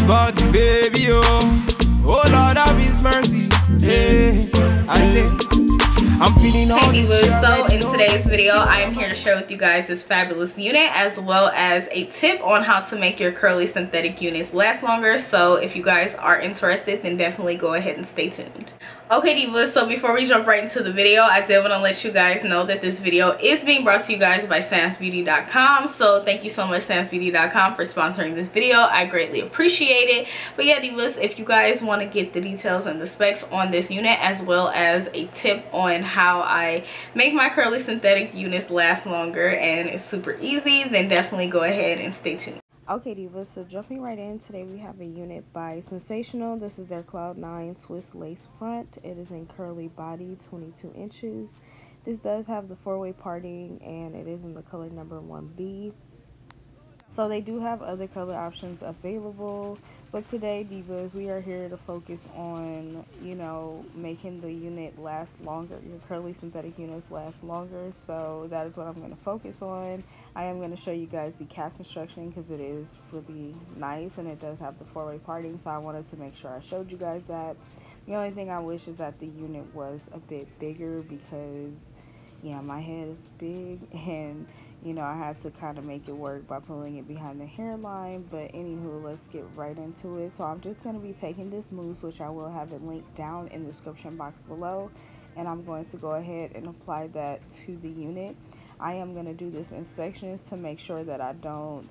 body, baby, oh Lord have his mercy. Hey, I say I'm feeling all Hey this. So in today's video, I am here to share with you guys this fabulous unit, as well as a tip on how to make your curly synthetic units last longer. So if you guys are interested, then definitely go ahead and stay tuned. Okay divas, so before we jump right into the video, I did want to let you guys know that this video is being brought to you guys by SAMSBEAUTY.com. So thank you so much, SAMSBEAUTY.com, for sponsoring this video. I greatly appreciate it. But yeah divas, if you guys want to get the details and the specs on this unit, as well as a tip on how I make my curly synthetic units last longer and it's super easy, then definitely go ahead and stay tuned. Okay divas, so jumping right in, today we have a unit by Sensational. This is their Cloud 9 Swiss lace front. It is in curly body, 22 inches. This does have the 4-way parting and it is in the color number 1B. So they do have other color options available, but today divas, we are here to focus on, you know, making the unit last longer, your curly synthetic units last longer. So that is what I'm going to focus on. I am going to show you guys the cap construction because it is really nice and it does have the 4-way parting, so I wanted to make sure I showed you guys that. The only thing I wish is that the unit was a bit bigger because, yeah, my head is big and, you know, I had to kind of make it work by pulling it behind the hairline. But anywho, let's get right into it. So I'm just going to be taking this mousse, which I will have it linked down in the description box below, and I'm going to go ahead and apply that to the unit. I am going to do this in sections to make sure that I don't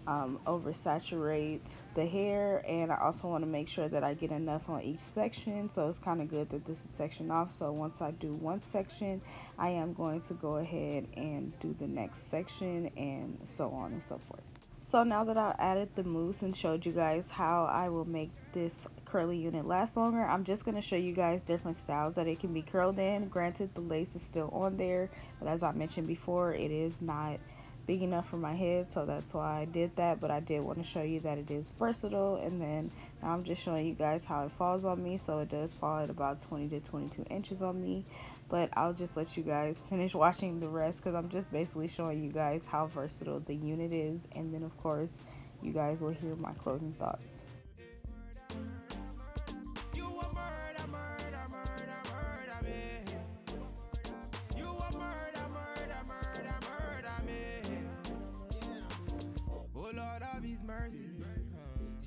oversaturate the hair, and I also want to make sure that I get enough on each section. So it's kind of good that this is sectioned off, so once I do one section, I am going to go ahead and do the next section, and so on and so forth. So now that I added the mousse and showed you guys how I will make this curly unit last longer, I'm just going to show you guys different styles that it can be curled in. Granted, the lace is still on there, but as I mentioned before, it is not big enough for my head, so that's why I did that. But I did want to show you that it is versatile. And then now I'm just showing you guys how it falls on me. So it does fall at about 20 to 22 inches on me, but I'll just let you guys finish watching the rest because I'm just basically showing you guys how versatile the unit is, and then of course you guys will hear my closing thoughts.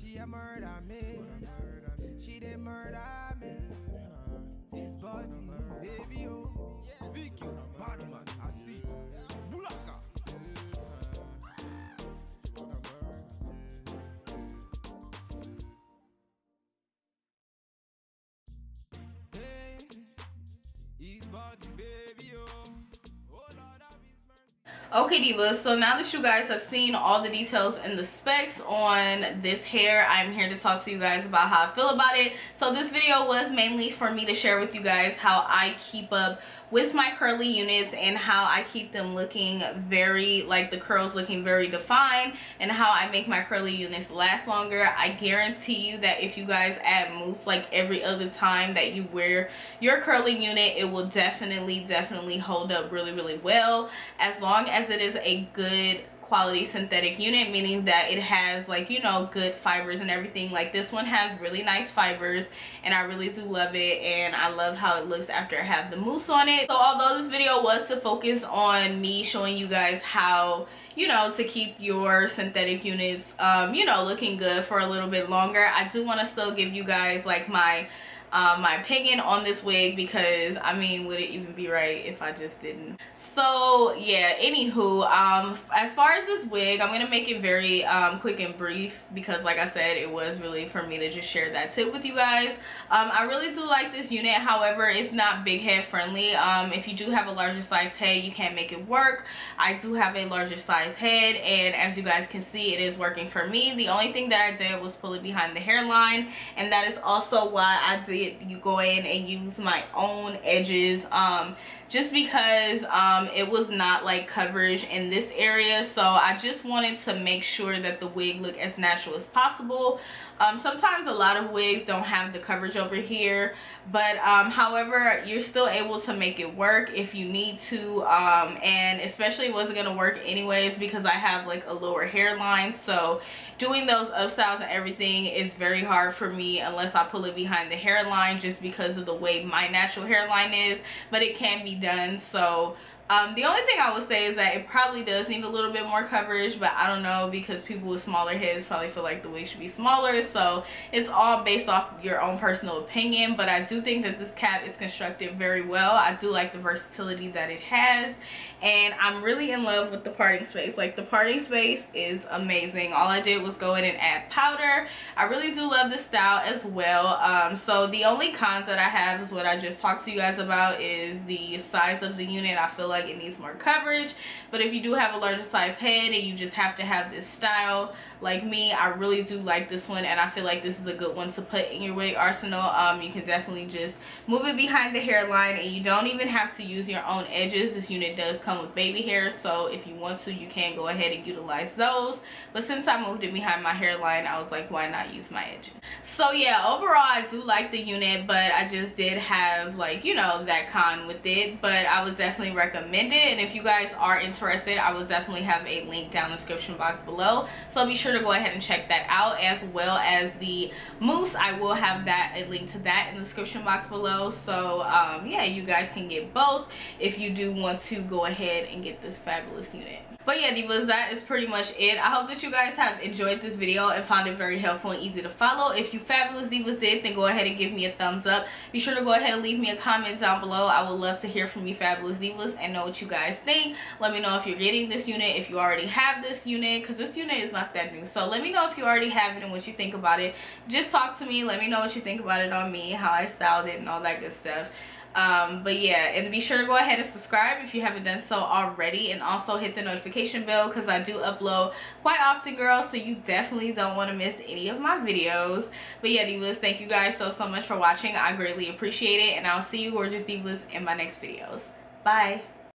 She a murder me. She did murder me. This body, baby, oh. Vikings, Batman, I see. Bulaka. Hey, his body, baby, oh. Okay divas, so now that you guys have seen all the details and the specs on this hair, I'm here to talk to you guys about how I feel about it. So this video was mainly for me to share with you guys how I keep up with my curly units and how I keep them looking very, like the curls looking very defined, and how I make my curly units last longer. I guarantee you that if you guys add mousse like every other time that you wear your curly unit, it will definitely hold up really well, as long as it is a good quality synthetic unit, meaning that it has, like, you know, good fibers and everything. Like this one has really nice fibers and I really do love it, and I love how it looks after I have the mousse on it. So although this video was to focus on me showing you guys how, you know, to keep your synthetic units you know, looking good for a little bit longer, I do want to still give you guys like my opinion on this wig, because I mean, would it even be right if I just didn't? So yeah, anywho, as far as this wig, I'm gonna make it very quick and brief, because like I said, it was really for me to just share that tip with you guys. I really do like this unit. However, it's not big head friendly. If you do have a larger size head, you can't make it work. I do have a larger size head, and as you guys can see, it is working for me. The only thing that I did was pull it behind the hairline, and that is also why I did did go in and use my own edges, just because it was not like coverage in this area. So I just wanted to make sure that the wig looked as natural as possible. Sometimes a lot of wigs don't have the coverage over here, but however, you're still able to make it work if you need to, and especially it wasn't going to work anyways because I have like a lower hairline. So doing those up styles and everything is very hard for me unless I pull it behind the hairline, just because of the way my natural hairline is, but it can be done. So the only thing I would say is that it probably does need a little bit more coverage, but I don't know, because people with smaller heads probably feel like the wig should be smaller. So it's all based off your own personal opinion, but I do think that this cap is constructed very well. I do like the versatility that it has, and I'm really in love with the parting space. Like, the parting space is amazing. All I did was go in and add powder. I really do love this style as well. So the only cons that I have is what I just talked to you guys about, is the size of the unit. I feel like it needs more coverage, but if you do have a larger size head and you just have to have this style like me, I really do like this one, and I feel like this is a good one to put in your wig arsenal. You can definitely just move it behind the hairline, and you don't even have to use your own edges. This unit does come with baby hairs, so if you want to, you can go ahead and utilize those, but since I moved it behind my hairline, I was like, why not use my edges? So yeah, overall I do like the unit, but I just did have, like, you know, that con with it, but I would definitely recommend it. And if you guys are interested, I will definitely have a link down in the description box below, so be sure to go ahead and check that out, as well as the mousse. I will have a link to that in the description box below. So yeah, you guys can get both if you do want to go ahead and get this fabulous unit. But yeah, divas, that is pretty much it. I hope that you guys have enjoyed this video and found it very helpful and easy to follow. If you fabulous divas did, then go ahead and give me a thumbs up. Be sure to go ahead and leave me a comment down below. I would love to hear from you fabulous divas and know what you guys think. Let me know if you're getting this unit, if you already have this unit, because this unit is not that new. So let me know if you already have it and what you think about it. Just talk to me. Let me know what you think about it on me, how I styled it and all that good stuff. But yeah, and be sure to go ahead and subscribe if you haven't done so already, and also hit the notification bell, because I do upload quite often, girls, so you definitely don't want to miss any of my videos. But yeah, divas, thank you guys so much for watching. I greatly appreciate it, and I'll see you gorgeous divas in my next videos. Bye.